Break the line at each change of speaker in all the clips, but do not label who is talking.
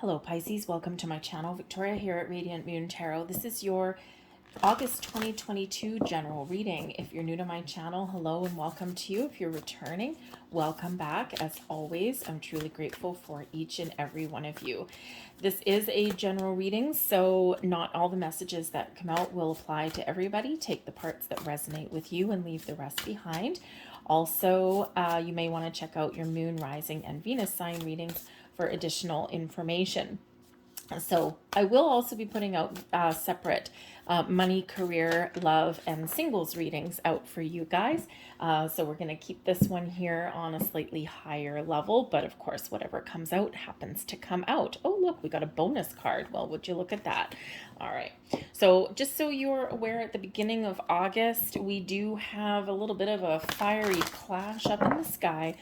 Hello Pisces, welcome to my channel. Victoria here at Radiant Moon Tarot. This is your August 2022 general reading. If you're new to my channel, hello and welcome to you. If you're returning, welcome back. As always, I'm truly grateful for each and every one of you. This is a general reading, so not all the messages that come out will apply to everybody. Take the parts that resonate with you and leave the rest behind. Also, you may want to check out your moon, rising, and Venus sign readings for additional information. So I will also be putting out separate money, career, love, and singles readings out for you guys. So we're going to keep this one here on a slightly higher level, but of course, whatever comes out happens to come out. Oh, look, we got a bonus card. Well, would you look at that? All right. So just so you're aware, at the beginning of August, we do have a little bit of a fiery clash up in the sky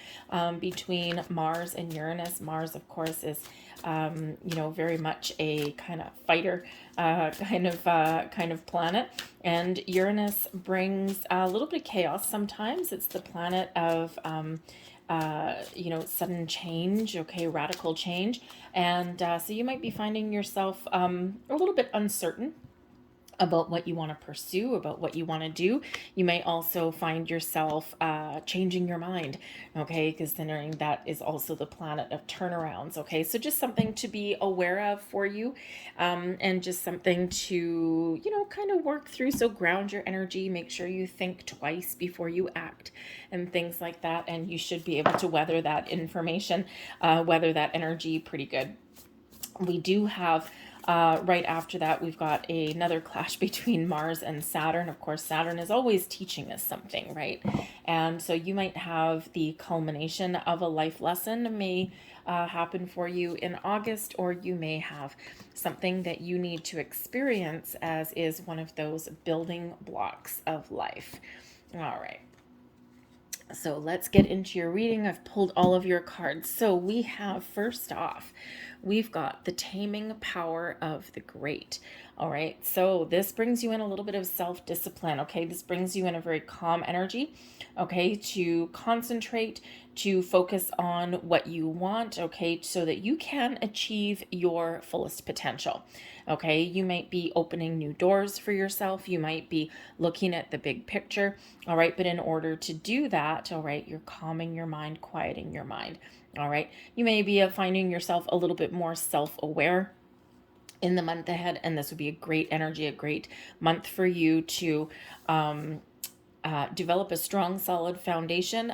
between Mars and Uranus. Mars, of course, is very much a kind of fighter kind of planet, and Uranus brings a little bit of chaos. Sometimes it's the planet of sudden change, radical change, and so you might be finding yourself a little bit uncertain about what you want to pursue, about what you want to do. You may also find yourself changing your mind, considering that is also the planet of turnarounds, so just something to be aware of for you, and just something to, kind of work through. So ground your energy, make sure you think twice before you act and things like that, and you should be able to weather that weather that energy pretty good. We do have right after that, we've got another clash between Mars and Saturn. Of course, Saturn is always teaching us something, right? And so you might have the culmination of a life lesson may happen for you in August, or you may have something that you need to experience as is one of those building blocks of life. All right. So let's get into your reading. I've pulled all of your cards. So we have, first off, we've got the taming power of the great. All right. So this brings you in a little bit of self-discipline. This brings you in a very calm energy. To concentrate, to focus on what you want. So that you can achieve your fullest potential. You might be opening new doors for yourself. You might be looking at the big picture. All right. But in order to do that, you're calming your mind, quieting your mind. All right. You may be finding yourself a little bit more self-aware in the month ahead, and this would be a great energy, a great month for you to develop a strong, solid foundation,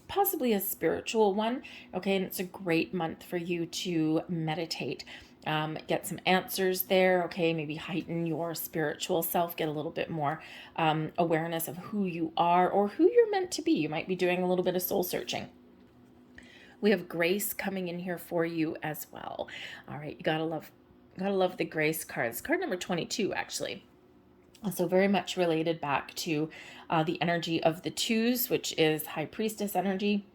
possibly a spiritual one. And it's a great month for you to meditate. Get some answers there, maybe heighten your spiritual self, get a little bit more awareness of who you are or who you're meant to be. You might be doing a little bit of soul searching. We have grace coming in here for you as well. All right, you gotta love the grace cards. Card number 22, actually. So very much related back to the energy of the twos, which is High Priestess energy,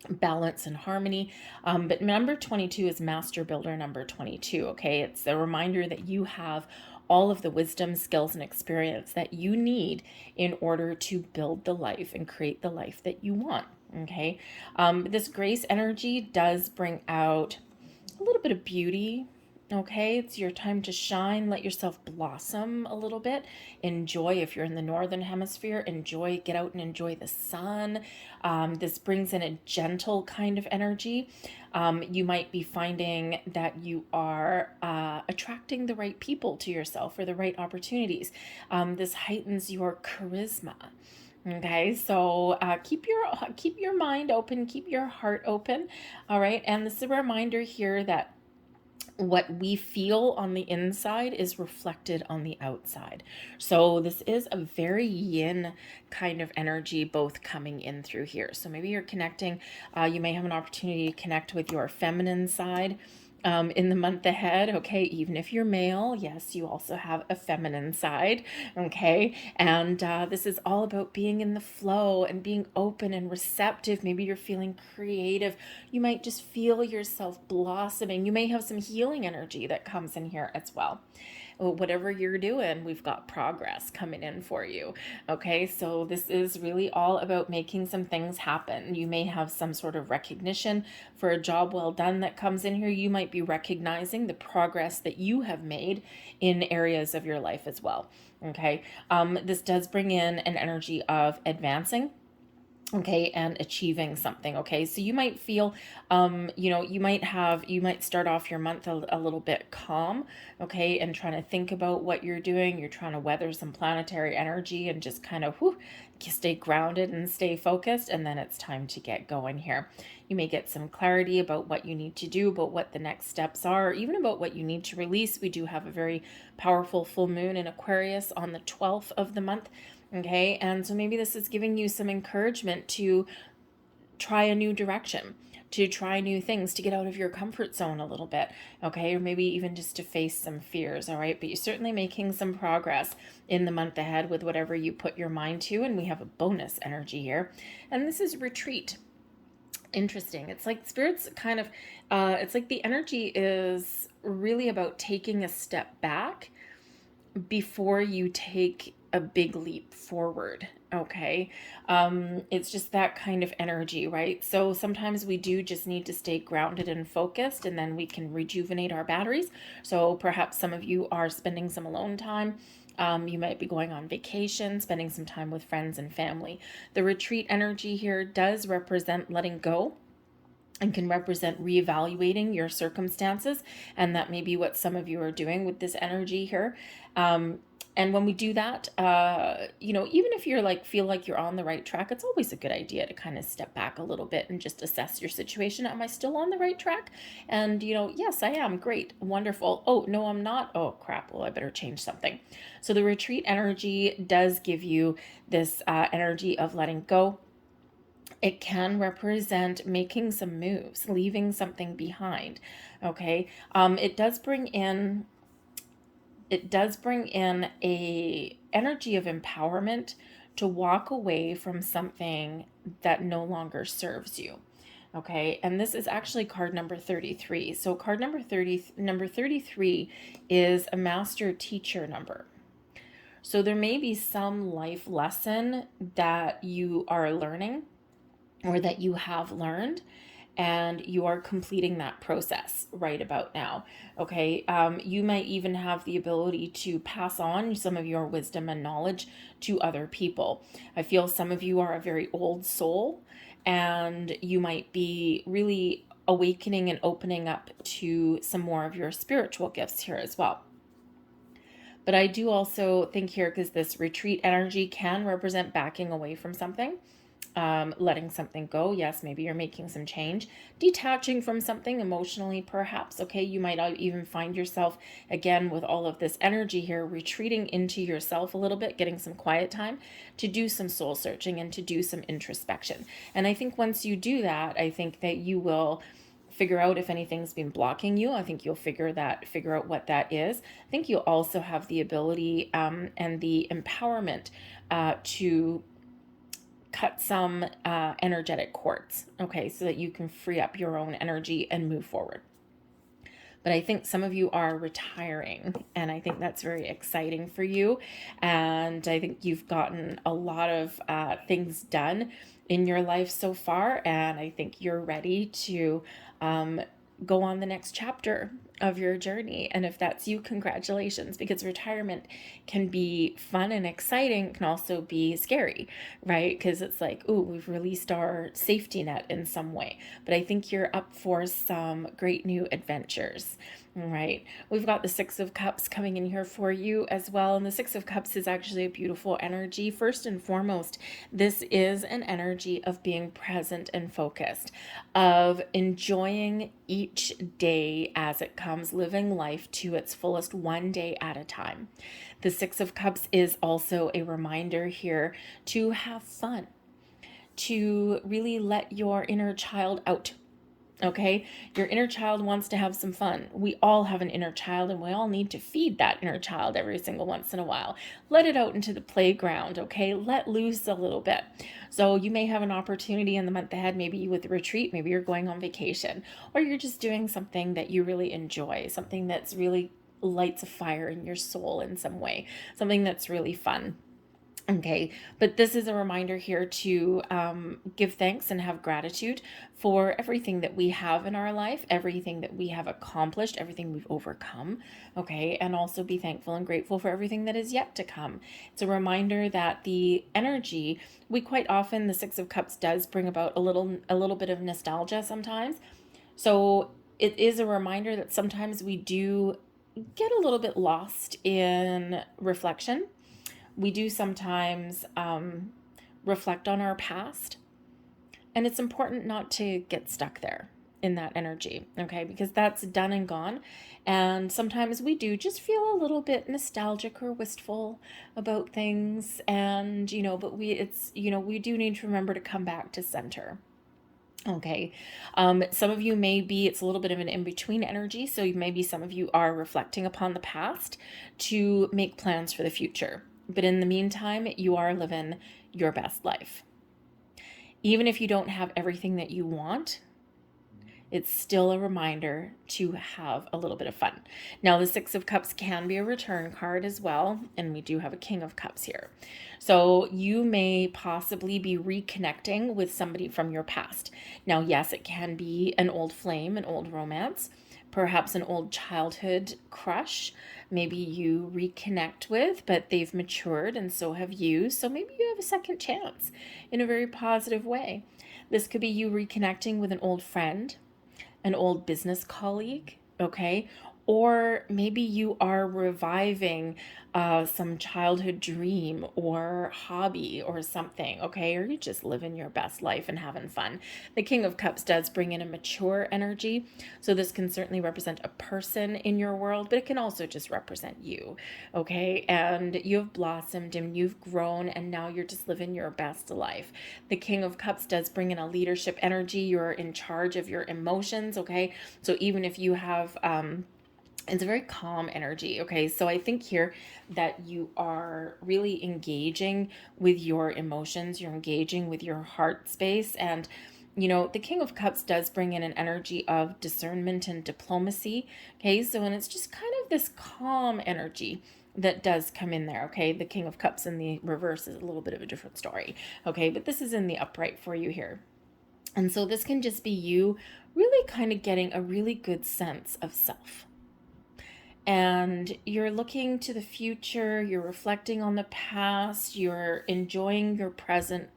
balance and harmony. But number 22 is Master Builder number 22. It's a reminder that you have all of the wisdom, skills, and experience that you need in order to build the life and create the life that you want. This grace energy does bring out a little bit of beauty. It's your time to shine. Let yourself blossom a little bit. Enjoy, if you're in the northern hemisphere, get out and enjoy the sun. This brings in a gentle kind of energy. You might be finding that you are attracting the right people to yourself or the right opportunities. This heightens your charisma. So keep your mind open, keep your heart open. All right. And this is a reminder here that what we feel on the inside is reflected on the outside. So this is a very yin kind of energy, both coming in through here. So maybe you're connecting, you may have an opportunity to connect with your feminine side in the month ahead. Even if you're male, yes, you also have a feminine side. And this is all about being in the flow and being open and receptive. Maybe you're feeling creative. You might just feel yourself blossoming. You may have some healing energy that comes in here as well. whatever you're doing, we've got progress coming in for you. Okay, so this is really all about making some things happen. You may have some sort of recognition for a job well done that comes in here. You might be recognizing the progress that you have made in areas of your life as well. Okay, this does bring in an energy of advancing, okay, and achieving something. Okay, so you might feel you might start off your month a little bit calm, okay, and trying to think about what you're doing. You're trying to weather some planetary energy and just kind of stay grounded and stay focused, and then it's time to get going here. You may get some clarity about what you need to do, about what the next steps are, or even about what you need to release. We do have a very powerful full moon in Aquarius on the 12th of the month. Okay, and so maybe this is giving you some encouragement to try a new direction, to try new things, to get out of your comfort zone a little bit, okay, or maybe even just to face some fears. All right, but you're certainly making some progress in the month ahead with whatever you put your mind to. And we have a bonus energy here, and this is retreat. Interesting. It's like spirits kind of, it's like the energy is really about taking a step back before you take a big leap forward. Okay, it's just that kind of energy, right? So sometimes we do just need to stay grounded and focused, and then we can rejuvenate our batteries. So perhaps some of you are spending some alone time. You might be going on vacation, spending some time with friends and family. The retreat energy here does represent letting go and can represent reevaluating your circumstances. And that may be what some of you are doing with this energy here. And when we do that, even if you're feel like you're on the right track, it's always a good idea to kind of step back a little bit and just assess your situation. Am I still on the right track? And, yes, I am. Great. Wonderful. Oh, no, I'm not. Oh, crap. Well, I better change something. So the retreat energy does give you this energy of letting go. It can represent making some moves, leaving something behind. Okay. It does bring in a energy of empowerment to walk away from something that no longer serves you. Okay, and this is actually card number 33. So card number 33 is a master teacher number. So there may be some life lesson that you are learning or that you have learned, and you are completing that process right about now. Okay, you might even have the ability to pass on some of your wisdom and knowledge to other people. I feel some of you are a very old soul, and you might be really awakening and opening up to some more of your spiritual gifts here as well. But I do also think here, because this retreat energy can represent backing away from something, letting something go. Yes, maybe you're making some change, detaching from something emotionally, perhaps. Okay, you might even find yourself, again, with all of this energy here, retreating into yourself a little bit, getting some quiet time to do some soul searching and to do some introspection. And I think once you do that, I think that you will figure out if anything's been blocking you. I think you'll figure out what that is. I think you'll also have the ability and the empowerment to cut some energetic cords, okay, so that you can free up your own energy and move forward. But I think some of you are retiring, and I think that's very exciting for you. And I think you've gotten a lot of things done in your life so far, and I think you're ready to go on the next chapter of your journey. And if that's you, congratulations, because retirement can be fun and exciting, can also be scary, right? Because it's like, ooh, we've released our safety net in some way. But I think you're up for some great new adventures. All right, we've got the Six of Cups coming in here for you as well. And the Six of Cups is actually a beautiful energy. First and foremost, this is an energy of being present and focused, of enjoying each day as it comes, living life to its fullest, one day at a time. The Six of Cups is also a reminder here to have fun, to really let your inner child out. Okay, your inner child wants to have some fun. We all have an inner child, and we all need to feed that inner child every single once in a while. Let it out into the playground, okay? Let loose a little bit. So you may have an opportunity in the month ahead, maybe with a retreat, maybe you're going on vacation, or you're just doing something that you really enjoy, something that's really lights a fire in your soul in some way, something that's really fun. Okay, but this is a reminder here to give thanks and have gratitude for everything that we have in our life, everything that we have accomplished, everything we've overcome. Okay, and also be thankful and grateful for everything that is yet to come. It's a reminder that the energy, we quite often, the Six of Cups does bring about a little bit of nostalgia sometimes. So it is a reminder that sometimes we do get a little bit lost in reflection. We do sometimes reflect on our past, and it's important not to get stuck there in that energy, okay? Because that's done and gone. And sometimes we do just feel a little bit nostalgic or wistful about things, and but we do need to remember to come back to center. Okay. Some of you it's a little bit of an in-between energy. So maybe some of you are reflecting upon the past to make plans for the future. But in the meantime, you are living your best life. Even if you don't have everything that you want, it's still a reminder to have a little bit of fun. Now, the Six of Cups can be a return card as well, and we do have a King of Cups here. So you may possibly be reconnecting with somebody from your past. Now, yes, it can be an old flame, an old romance, perhaps an old childhood crush. Maybe you reconnect with, but they've matured and so have you. So maybe you have a second chance in a very positive way. This could be you reconnecting with an old friend, an old business colleague, okay? Or maybe you are reviving some childhood dream or hobby or something, okay? Or you're just living your best life and having fun. The King of Cups does bring in a mature energy. So this can certainly represent a person in your world, but it can also just represent you, okay? And you've blossomed and you've grown, and now you're just living your best life. The King of Cups does bring in a leadership energy. You're in charge of your emotions, okay? So even if you have it's a very calm energy, okay? So I think here that you are really engaging with your emotions, you're engaging with your heart space, and the King of Cups does bring in an energy of discernment and diplomacy, okay? So, and it's just kind of this calm energy that does come in there, okay? The King of Cups in the reverse is a little bit of a different story, okay? But this is in the upright for you here. And so this can just be you really kind of getting a really good sense of self. And you're looking to the future, you're reflecting on the past, you're enjoying your present,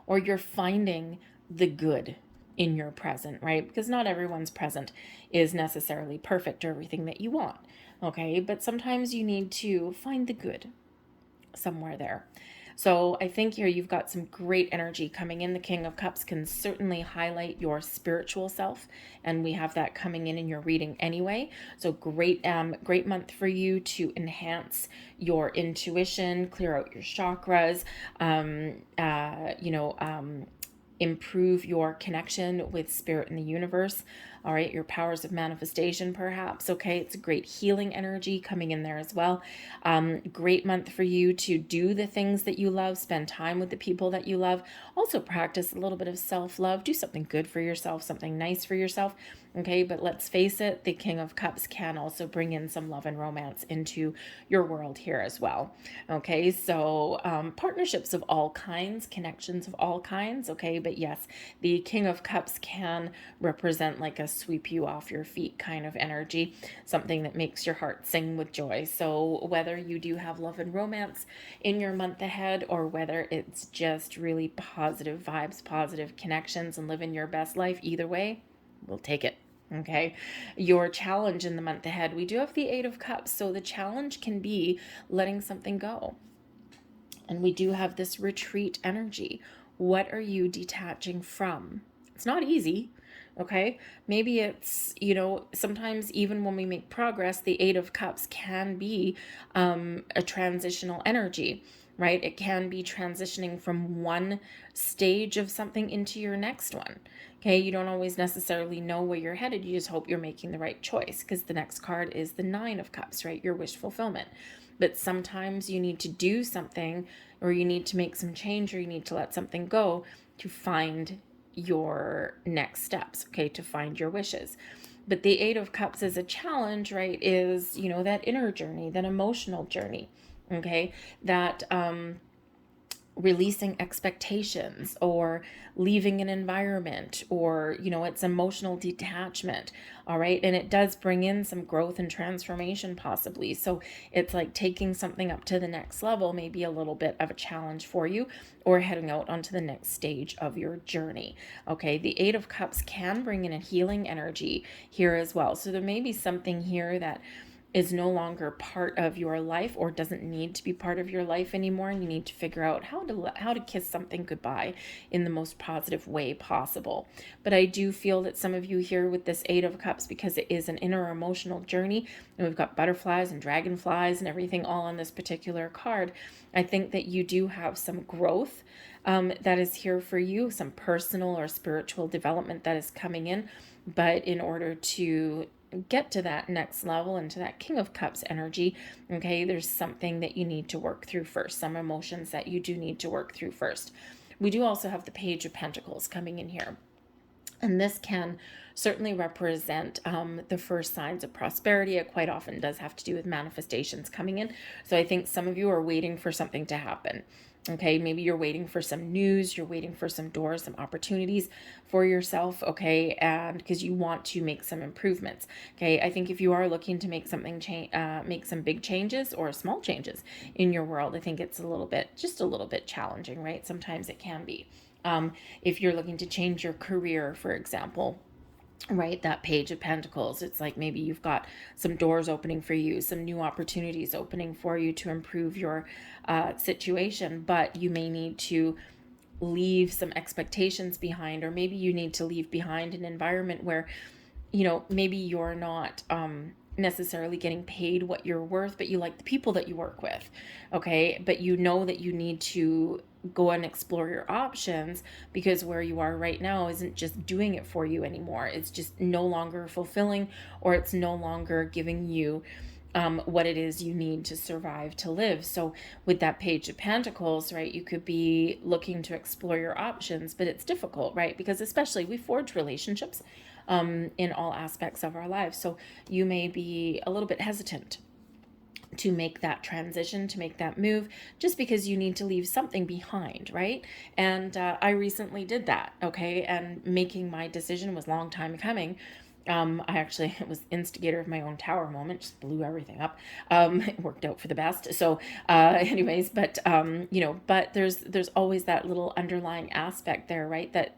or you're finding the good in your present, right? Because not everyone's present is necessarily perfect or everything that you want, okay? But sometimes you need to find the good somewhere there. So I think here you've got some great energy coming in. The King of Cups can certainly highlight your spiritual self, and we have that coming in your reading anyway. So great month for you to enhance your intuition, clear out your chakras, improve your connection with spirit and the universe. All right, your powers of manifestation, perhaps. Okay, it's a great healing energy coming in there as well. Great month for you to do the things that you love, spend time with the people that you love. Also practice a little bit of self-love. Do something good for yourself, something nice for yourself. Okay, but let's face it, the King of Cups can also bring in some love and romance into your world here as well. Okay, so partnerships of all kinds, connections of all kinds. Okay, but yes, the King of Cups can represent like a sweep you off your feet kind of energy, something that makes your heart sing with joy. So whether you do have love and romance in your month ahead, or whether it's just really positive vibes, positive connections, and living your best life, either way, we'll take it. Okay, your challenge in the month ahead, we do have the Eight of Cups. So the challenge can be letting something go. And we do have this retreat energy. What are you detaching from? It's not easy. Okay, maybe it's, sometimes even when we make progress, the Eight of Cups can be a transitional energy, right? It can be transitioning from one stage of something into your next one. Okay, you don't always necessarily know where you're headed. You just hope you're making the right choice, because the next card is the Nine of Cups, right? Your wish fulfillment. But sometimes you need to do something, or you need to make some change, or you need to let something go to find your next steps, okay, to find your wishes. But the Eight of Cups as a challenge, right, is, that inner journey, that emotional journey, okay, that releasing expectations or leaving an environment, or it's emotional detachment. All right, and it does bring in some growth and transformation possibly. So it's like taking something up to the next level, maybe a little bit of a challenge for you, or heading out onto the next stage of your journey. Okay, the Eight of Cups can bring in a healing energy here as well. So there may be something here that is no longer part of your life, or doesn't need to be part of your life anymore, and you need to figure out how to kiss something goodbye in the most positive way possible. But I do feel that some of you here with this Eight of Cups, because it is an inner emotional journey, and we've got butterflies and dragonflies and everything all on this particular card, I think that you do have some growth that is here for you, some personal or spiritual development that is coming in. But in order to get to that next level and to that King of Cups energy, okay, there's something that you need to work through first, some emotions that you do need to work through first. We do also have the Page of Pentacles coming in here. And this can certainly represent the first signs of prosperity. It quite often does have to do with manifestations coming in. So I think some of you are waiting for something to happen. Okay, maybe you're waiting for some news, you're waiting for some doors, some opportunities for yourself, okay, and because you want to make some improvements. Okay, I think if you are looking to make something make some big changes or small changes in your world, I think it's just a little bit challenging, right? Sometimes it can be. If you're looking to change your career, for example, right, that Page of Pentacles, it's like maybe you've got some doors opening for you, some new opportunities opening for you to improve your situation, but you may need to leave some expectations behind, or maybe you need to leave behind an environment where maybe you're not necessarily getting paid what you're worth, but you like the people that you work with, okay? But you know that you need to go and explore your options, because where you are right now isn't just doing it for you anymore. It's just no longer fulfilling, or it's no longer giving you what it is you need to survive, to live. So with that Page of Pentacles, right, you could be looking to explore your options, but it's difficult, right? Because especially we forge relationships in all aspects of our lives. So you may be a little bit hesitant to make that transition, to make that move, just because you need to leave something behind, right? And I recently did that, okay? And making my decision was a long time coming. I actually was instigator of my own tower moment, just blew everything up. It worked out for the best. So anyways, but but there's always that little underlying aspect there, right? That,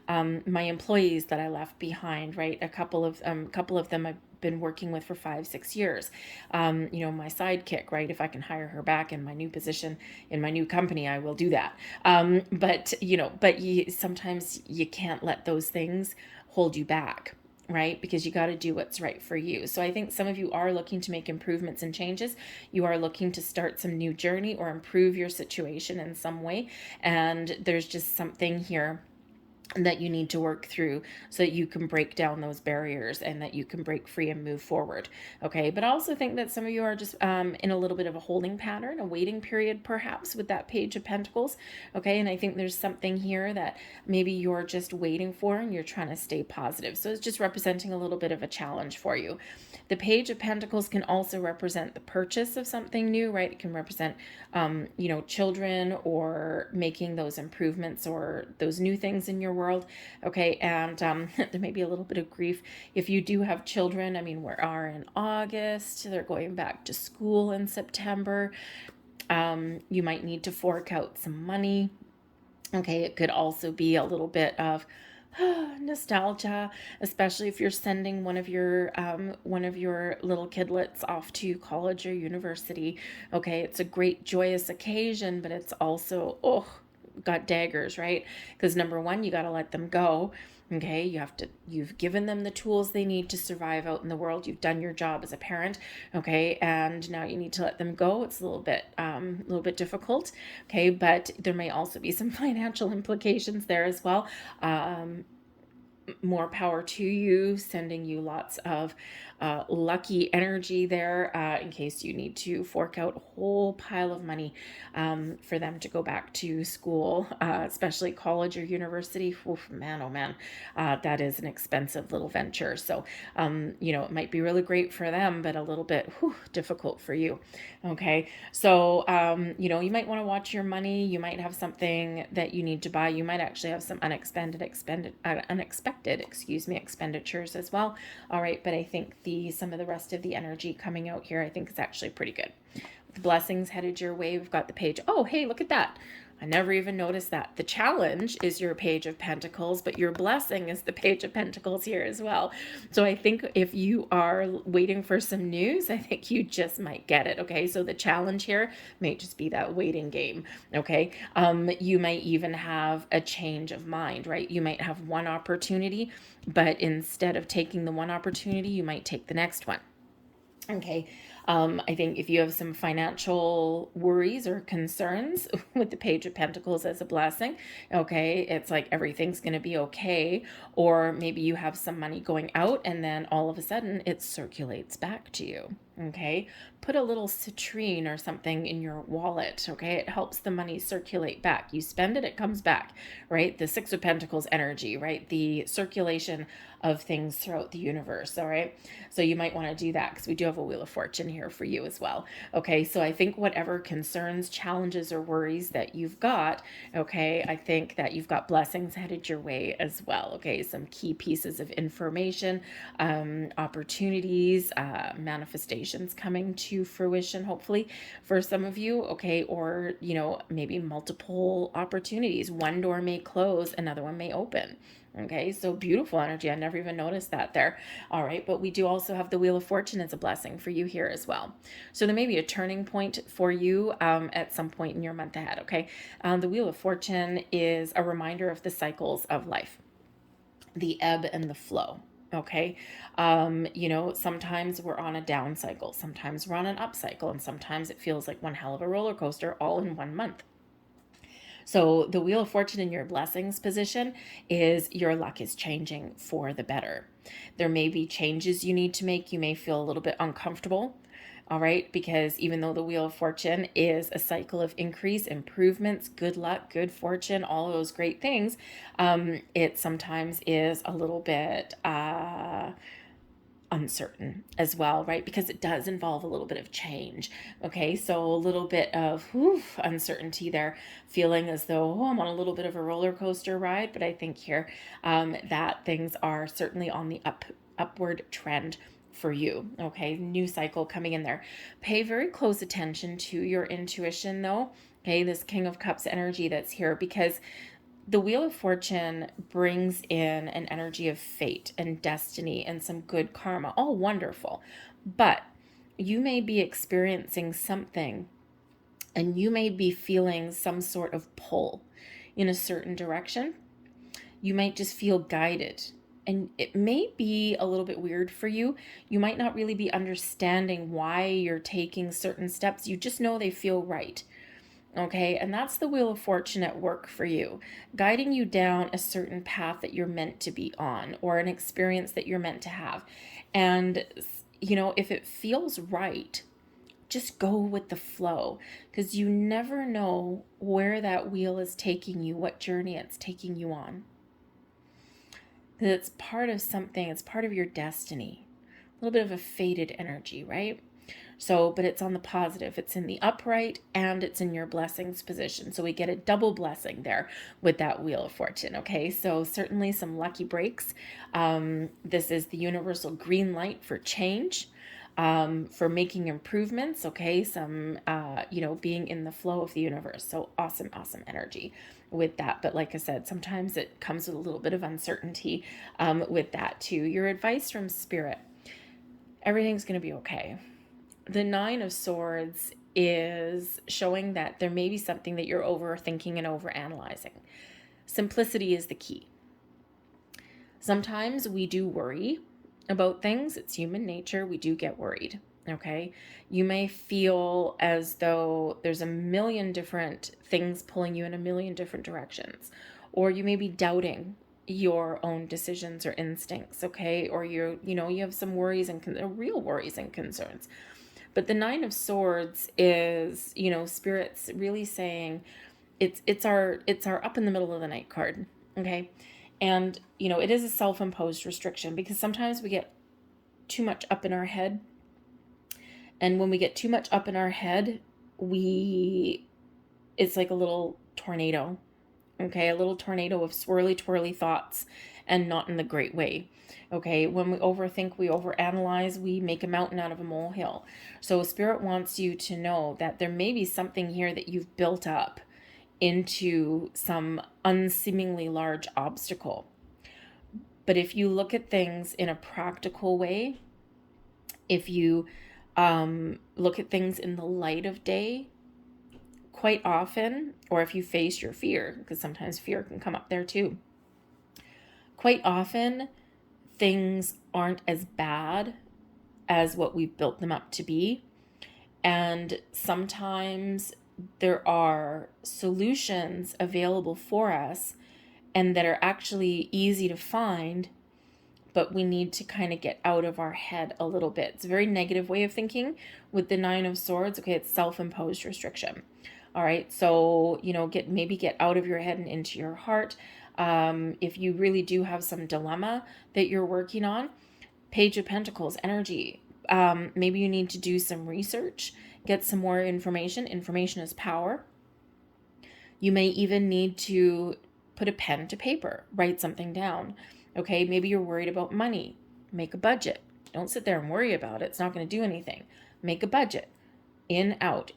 my employees that I left behind, right? A couple of them I've been working with for 5-6 years. My sidekick, right? If I can hire her back in my new position in my new company, I will do that. But sometimes you can't let those things hold you back, right? Because you got to do what's right for you. So I think some of you are looking to make improvements and changes. You are looking to start some new journey or improve your situation in some way. And there's just something here that you need to work through so that you can break down those barriers and that you can break free and move forward. Okay. But I also think that some of you are just in a little bit of a holding pattern, a waiting period, perhaps, with that Page of Pentacles. Okay. And I think there's something here that maybe you're just waiting for and you're trying to stay positive. So it's just representing a little bit of a challenge for you. The Page of Pentacles can also represent the purchase of something new, right? It can represent, children, or making those improvements or those new things in your world. Okay. And there may be a little bit of grief if you do have children. I mean, we are in August, they're going back to school in September. You might need to fork out some money. Okay. It could also be a little bit of nostalgia, especially if you're sending one of your little kidlets off to college or university. Okay, it's a great joyous occasion, but it's also got daggers, right? Because number one, you got to let them go. Okay, you've given them the tools they need to survive out in the world. You've done your job as a parent. Okay, and now you need to let them go. It's a little bit difficult. Okay, but there may also be some financial implications there as well. More power to you, sending you lots of lucky energy there, in case you need to fork out a whole pile of money for them to go back to school, especially college or university. Oof, man, oh man, that is an expensive little venture. So, it might be really great for them, but a little bit difficult for you. Okay. So, you might want to watch your money. You might have something that you need to buy. You might actually have some unexpected, expenditures as well. All right. But I think some of the rest of the energy coming out here, I think is actually pretty good. With blessings headed your way, we've got the page. Oh, hey, look at that. I never even noticed that. The challenge is your page of pentacles, but your blessing is the page of pentacles here as well. So I think if you are waiting for some news, I think you just might get it. Okay. So the challenge here may just be that waiting game. Okay. You might even have a change of mind, right? You might have one opportunity, but instead of taking the one opportunity, you might take the next one. Okay. I think if you have some financial worries or concerns with the Page of Pentacles as a blessing, okay, it's like everything's going to be okay. Or maybe you have some money going out and then all of a sudden it circulates back to you. Okay. Put a little citrine or something in your wallet. Okay. It helps the money circulate back. You spend it, it comes back, right? The Six of Pentacles energy, right? The circulation of things throughout the universe. All right. So you might want to do that because we do have a Wheel of Fortune here for you as well. Okay. So I think whatever concerns, challenges, or worries that you've got, okay, I think that you've got blessings headed your way as well. Okay. Some key pieces of information, opportunities, manifestations coming to fruition, hopefully for some of you. Okay. Or, maybe multiple opportunities. One door may close, another one may open. Okay, so beautiful energy. I never even noticed that there. All right, but we do also have the Wheel of Fortune as a blessing for you here as well. So there may be a turning point for you at some point in your month ahead, okay? The Wheel of Fortune is a reminder of the cycles of life, the ebb and the flow. Okay. Sometimes we're on a down cycle, sometimes we're on an up cycle, and sometimes it feels like one hell of a roller coaster all in one month. So the Wheel of Fortune in your blessings position is your luck is changing for the better. There may be changes you need to make. You may feel a little bit uncomfortable. All right, because even though the Wheel of Fortune is a cycle of increase, improvements, good luck, good fortune, all of those great things, it sometimes is a little bit uncertain as well, right? Because it does involve a little bit of change. Okay, so a little bit of uncertainty there, feeling as though, I'm on a little bit of a roller coaster ride. But I think here that things are certainly on the upward trend for you. Okay, new cycle coming in there. Pay very close attention to your intuition though. Okay, this King of Cups energy that's here, because the Wheel of Fortune brings in an energy of fate and destiny and some good karma. All wonderful. But you may be experiencing something and you may be feeling some sort of pull in a certain direction. You might just feel guided. And it may be a little bit weird for you. You might not really be understanding why you're taking certain steps. You just know they feel right. Okay, and that's the Wheel of Fortune at work for you, guiding you down a certain path that you're meant to be on, or an experience that you're meant to have. And, if it feels right, just go with the flow, because you never know where that wheel is taking you, what journey it's taking you on. Because it's part of something, it's part of your destiny. A little bit of a fated energy, right? So, but it's on the positive. It's in the upright and it's in your blessings position. So we get a double blessing there with that Wheel of Fortune. Okay, so certainly some lucky breaks. This is the universal green light for change, for making improvements. Okay, some, being in the flow of the universe. So awesome energy with that. But like I said, sometimes it comes with a little bit of uncertainty with that too. Your advice from Spirit: everything's going to be okay. The Nine of Swords is showing that there may be something that you're overthinking and overanalyzing. Simplicity is the key. Sometimes we do worry about things. It's human nature. We do get worried. Okay. You may feel as though there's a million different things pulling you in a million different directions, or you may be doubting your own decisions or instincts, okay? Or you have some worries and real worries and concerns. But the Nine of Swords is, Spirit's really saying it's our up in the middle of the night card, okay? And it is a self-imposed restriction, because sometimes we get too much up in our head. And when we get too much up in our head, it's like a little tornado, okay? A little tornado of swirly, twirly thoughts, and not in the great way, okay? When we overthink, we overanalyze, we make a mountain out of a molehill. So Spirit wants you to know that there may be something here that you've built up into some unseemingly large obstacle. But if you look at things in a practical way, if you look at things in the light of day, quite often, or if you face your fear, because sometimes fear can come up there too, quite often things aren't as bad as what we've built them up to be. And sometimes there are solutions available for us and that are actually easy to find, but we need to kind of get out of our head a little bit. It's a very negative way of thinking with the Nine of Swords. Okay, it's self-imposed restriction. All right, so, get out of your head and into your heart. If you really do have some dilemma that you're working on, Page of Pentacles energy. Maybe you need to do some research, get some more information. Information is power. You may even need to put a pen to paper, write something down. Okay, maybe you're worried about money. Make a budget. Don't sit there and worry about it. It's not going to do anything. Make a budget. In, out,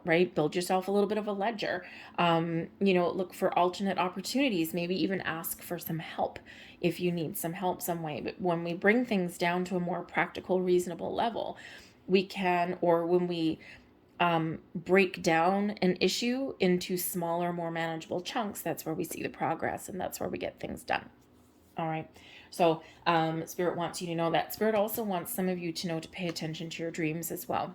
right? Build yourself a little bit of a ledger. Look for alternate opportunities. Maybe even ask for some help if you need some help some way. But when we bring things down to a more practical, reasonable level, when we break down an issue into smaller, more manageable chunks, that's where we see the progress, and that's where we get things done. All right. So Spirit wants you to know that. Spirit also wants some of you to know to pay attention to your dreams as well.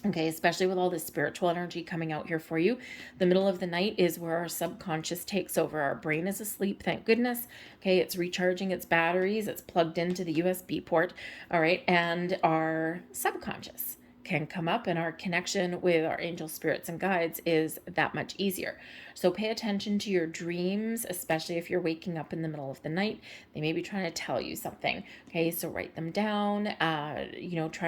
Okay, especially with all this spiritual energy coming out here for you. The middle of the night is where our subconscious takes over. Our brain is asleep, thank goodness. Okay, it's recharging its batteries. It's plugged into the USB port. All right, and our subconscious can come up, and our connection with our angel spirits and guides is that much easier. So pay attention to your dreams, especially if you're waking up in the middle of the night. They may be trying to tell you something. Okay, so write them down. Try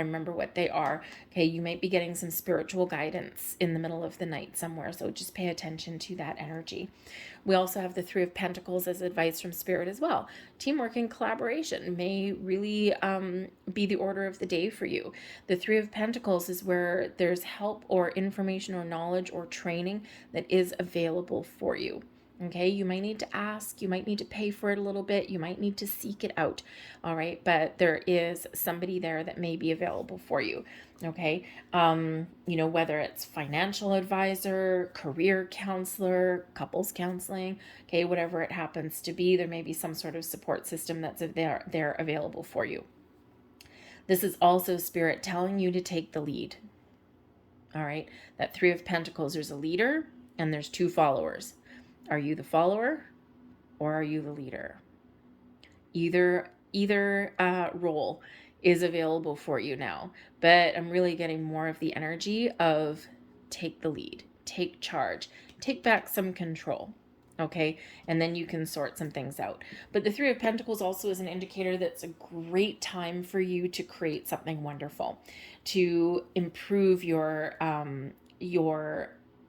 and remember what they are. Okay, you might be getting some spiritual guidance in the middle of the night somewhere, so just pay attention to that energy. We also have the Three of Pentacles as advice from Spirit as well. Teamwork and collaboration may really be the order of the day for you. The Three of Pentacles is where there's help or information or knowledge or training that is available for you. Okay, you might need to ask, you might need to pay for it a little bit, you might need to seek it out. All right, but there is somebody there that may be available for you. Okay, whether it's financial advisor, career counselor, couples counseling, okay, whatever it happens to be, there may be some sort of support system that's there available for you. This is also Spirit telling you to take the lead. All right, that Three of Pentacles, there's a leader and there's two followers. Are you the follower or are you the leader? Either role is available for you now, but I'm really getting more of the energy of take the lead, take charge, take back some control. Okay, and then you can sort some things out. But the Three of Pentacles also is an indicator that's a great time for you to create something wonderful, to improve your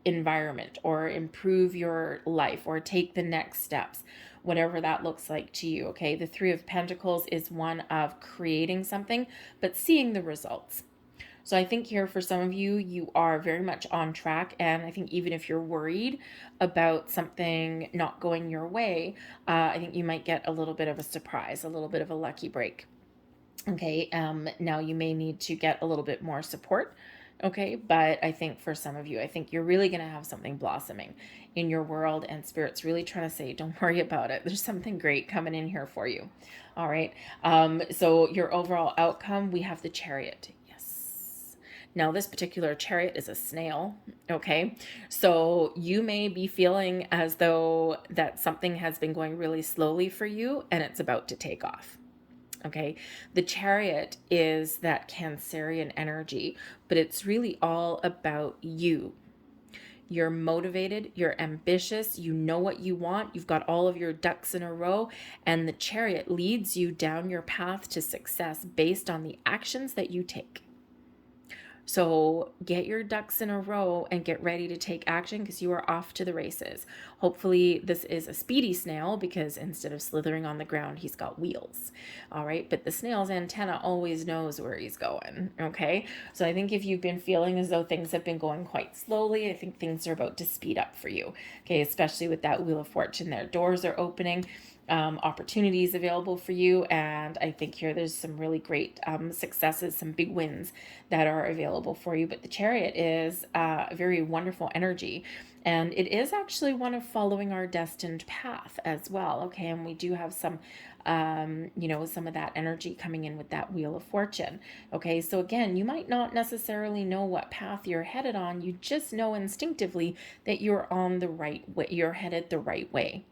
environment or improve your life or take the next steps, whatever that looks like to you. Okay, the Three of Pentacles is one of creating something but seeing the results. So I think here for some of you, you are very much on track, and I think even if you're worried about something not going your way, I think you might get a little bit of a surprise, a little bit of a lucky break. Okay, now you may need to get a little bit more support. Okay, but I think for some of you, I think you're really going to have something blossoming in your world, and Spirit's really trying to say, don't worry about it. There's something great coming in here for you. All right, so your overall outcome, we have the Chariot. Yes. Now, this particular chariot is a snail, okay? So you may be feeling as though that something has been going really slowly for you and it's about to take off. Okay, the chariot is that Cancerian energy, but it's really all about you. You're motivated, you're ambitious, you know what you want, you've got all of your ducks in a row, and the chariot leads you down your path to success based on the actions that you take. So get your ducks in a row and get ready to take action because you are off to the races. Hopefully this is a speedy snail because instead of slithering on the ground, he's got wheels. All right. But the snail's antenna always knows where he's going. Okay. So I think if you've been feeling as though things have been going quite slowly, I think things are about to speed up for you. Okay. Especially with that Wheel of Fortune there. Doors are opening. Opportunities available for you, and I think here there's some really great successes, some big wins that are available for you. But the chariot is a very wonderful energy, and it is actually one of following our destined path as well. Okay, and we do have some some of that energy coming in with that Wheel of Fortune. Okay, so again, you might not necessarily know what path you're headed on, you just know instinctively that you're on the right way, you're headed the right way.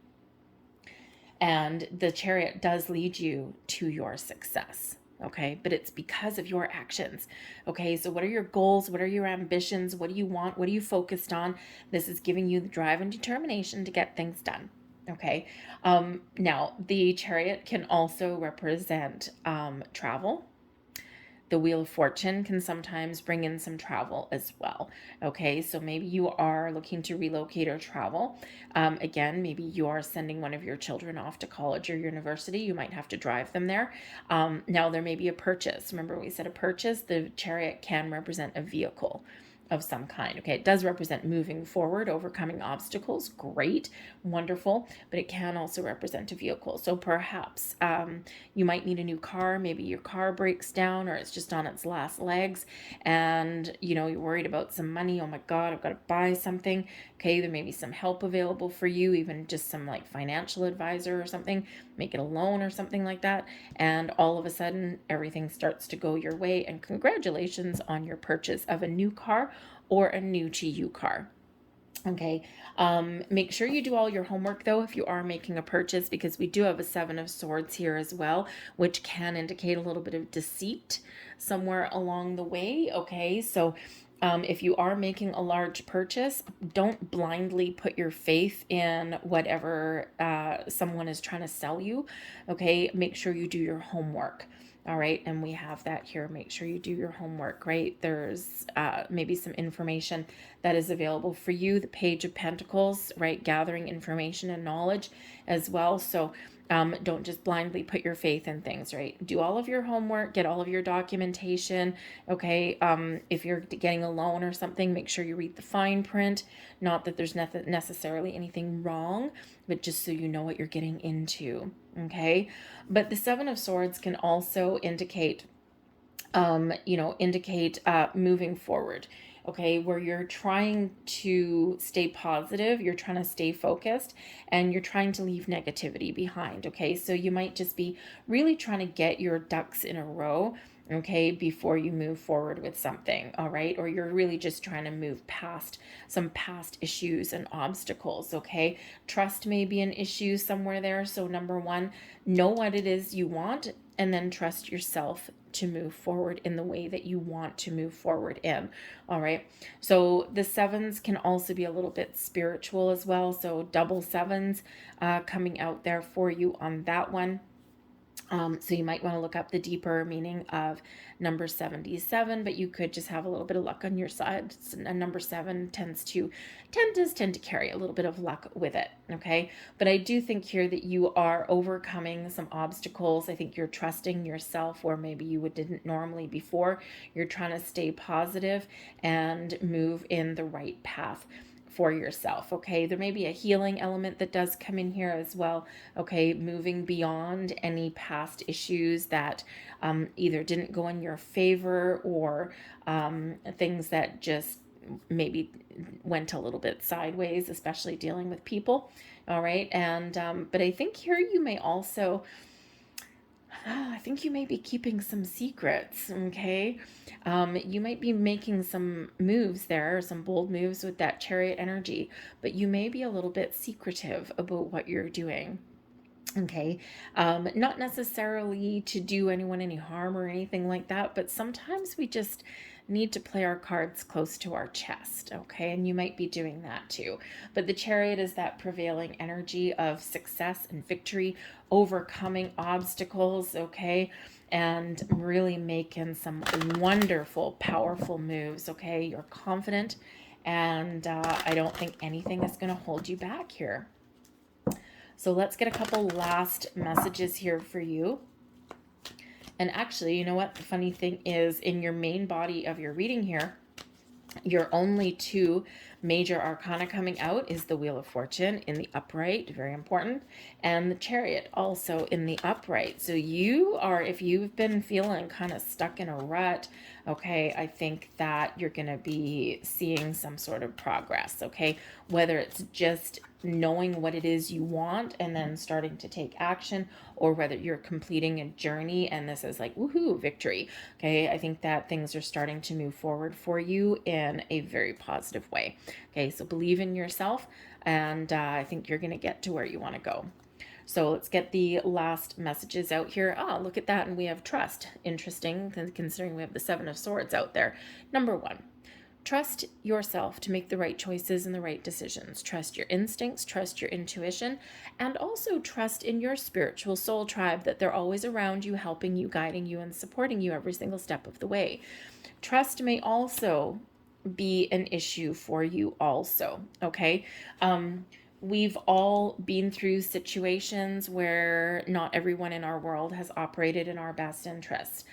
And the chariot does lead you to your success. Okay, but it's because of your actions. Okay, so what are your goals? What are your ambitions? What do you want? What are you focused on? This is giving you the drive and determination to get things done. Okay, now the chariot can also represent travel. The Wheel of Fortune can sometimes bring in some travel as well. Okay, so maybe you are looking to relocate or travel. Again, maybe you are sending one of your children off to college or university. You might have to drive them there. Now, there may be a purchase. Remember, we said a purchase. The chariot can represent a vehicle of some kind. Okay, it does represent moving forward, overcoming obstacles. Great, wonderful, but it can also represent a vehicle. So perhaps you might need a new car. Maybe your car breaks down or it's just on its last legs, and you're worried about some money. Oh my God, I've got to buy something. Okay, there may be some help available for you, even just some like financial advisor or something, make it a loan or something like that. And all of a sudden, everything starts to go your way. And congratulations on your purchase of a new car or a new to you car. Okay, make sure you do all your homework though if you are making a purchase, because we do have a Seven of Swords here as well, which can indicate a little bit of deceit somewhere along the way. Okay, so if you are making a large purchase, don't blindly put your faith in whatever someone is trying to sell you. Okay, make sure you do your homework. All right, and we have that here. Make sure you do your homework, right? There's maybe some information that is available for you. The Page of Pentacles, right? Gathering information and knowledge as well. So don't just blindly put your faith in things, right? Do all of your homework, get all of your documentation, okay? If you're getting a loan or something, make sure you read the fine print. Not that there's necessarily anything wrong, but just so you know what you're getting into, okay? But the Seven of Swords can also indicate, moving forward, okay, where you're trying to stay positive, you're trying to stay focused, and you're trying to leave negativity behind, okay? So you might just be really trying to get your ducks in a row, okay, before you move forward with something, all right? Or you're really just trying to move past some past issues and obstacles, okay? Trust may be an issue somewhere there. So number one, know what it is you want, and then trust yourself to move forward in the way that you want to move forward in. All right. So the sevens can also be a little bit spiritual as well. So double sevens coming out there for you on that one. So you might want to look up the deeper meaning of number 77, but you could just have a little bit of luck on your side. Number 7 tends to carry a little bit of luck with it. Okay. But I do think here that you are overcoming some obstacles. I think you're trusting yourself where maybe you didn't normally before. You're trying to stay positive and move in the right path for yourself. Okay, there may be a healing element that does come in here as well. Okay, moving beyond any past issues that either didn't go in your favor or things that just maybe went a little bit sideways, especially dealing with people. All right, and but I think here you may also I think you may be keeping some secrets, okay? You might be making some moves there, some bold moves with that Chariot energy, but you may be a little bit secretive about what you're doing. Okay. Not necessarily to do anyone any harm or anything like that, but sometimes we just need to play our cards close to our chest. Okay. And you might be doing that too. But the Chariot is that prevailing energy of success and victory, overcoming obstacles. Okay. And really making some wonderful, powerful moves. Okay. You're confident, and I don't think anything is going to hold you back here. So let's get a couple last messages here for you. And actually, you know what? The funny thing is, in your main body of your reading here, your only two major arcana coming out is the Wheel of Fortune in the upright, very important, and the Chariot also in the upright. So you are, if you've been feeling kind of stuck in a rut, okay, I think that you're going to be seeing some sort of progress, okay? Whether it's just knowing what it is you want and then starting to take action, or whether you're completing a journey and this is like, woohoo, victory. Okay, I think that things are starting to move forward for you in a very positive way. Okay, so believe in yourself, and I think you're going to get to where you want to go. So let's get the last messages out here. Oh, look at that. And we have trust. Interesting, considering we have the Seven of Swords out there. Number one, trust yourself to make the right choices and the right decisions. Trust your instincts, trust your intuition, and also trust in your spiritual soul tribe, that they're always around you, helping you, guiding you, and supporting you every single step of the way. Trust may also be an issue for you also, okay? We've all been through situations where not everyone in our world has operated in our best interest.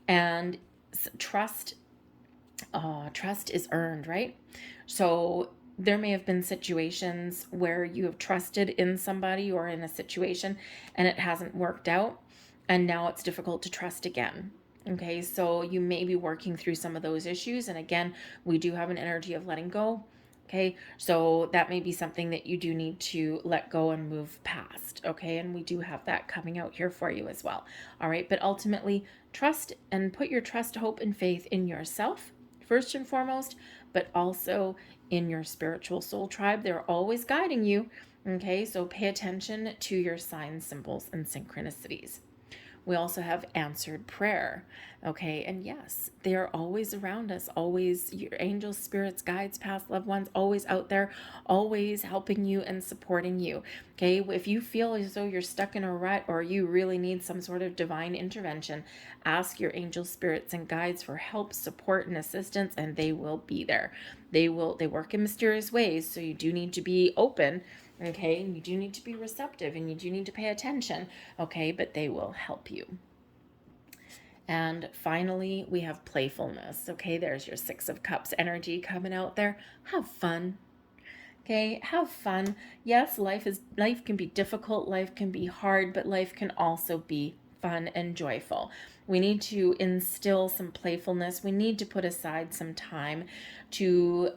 And trust is earned, right? So there may have been situations where you have trusted in somebody or in a situation and it hasn't worked out, and now it's difficult to trust again. Okay, so you may be working through some of those issues, and again, we do have an energy of letting go. Okay, so that may be something that you do need to let go and move past. Okay, and we do have that coming out here for you as well. All right, but ultimately, trust and put your trust, hope, and faith in yourself first and foremost, but also in your spiritual soul tribe. They're always guiding you. Okay, so pay attention to your signs, symbols, and synchronicities. We also have answered prayer. Okay, and yes, they are always around us, always your angels, spirits, guides, past loved ones, always out there, always helping you and supporting you. Okay, if you feel as though you're stuck in a rut or you really need some sort of divine intervention, ask your angel, spirits, and guides for help, support, and assistance, and they will be there. They work in mysterious ways, so you do need to be open. Okay, and you do need to be receptive, and you do need to pay attention, okay, but they will help you. And finally, we have playfulness. Okay, there's your Six of Cups energy coming out there. Have fun. Okay, have fun. Yes, life can be difficult, life can be hard, but life can also be fun and joyful. We need to instill some playfulness. We need to put aside some time to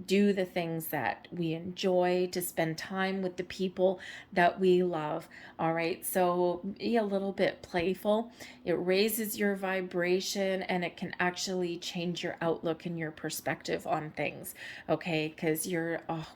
do the things that we enjoy, to spend time with the people that we love. All right, so be a little bit playful. It raises your vibration, and it can actually change your outlook and your perspective on things. Okay, because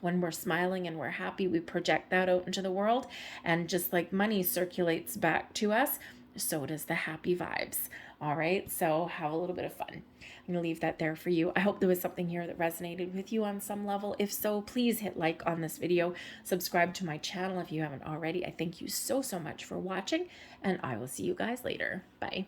when we're smiling and we're happy, we project that out into the world, and just like money circulates back to us, so does the happy vibes. All right, so have a little bit of fun. I'm going to leave that there for you. I hope there was something here that resonated with you on some level. If so, please hit like on this video. Subscribe to my channel if you haven't already. I thank you so much for watching, and I will see you guys later. Bye.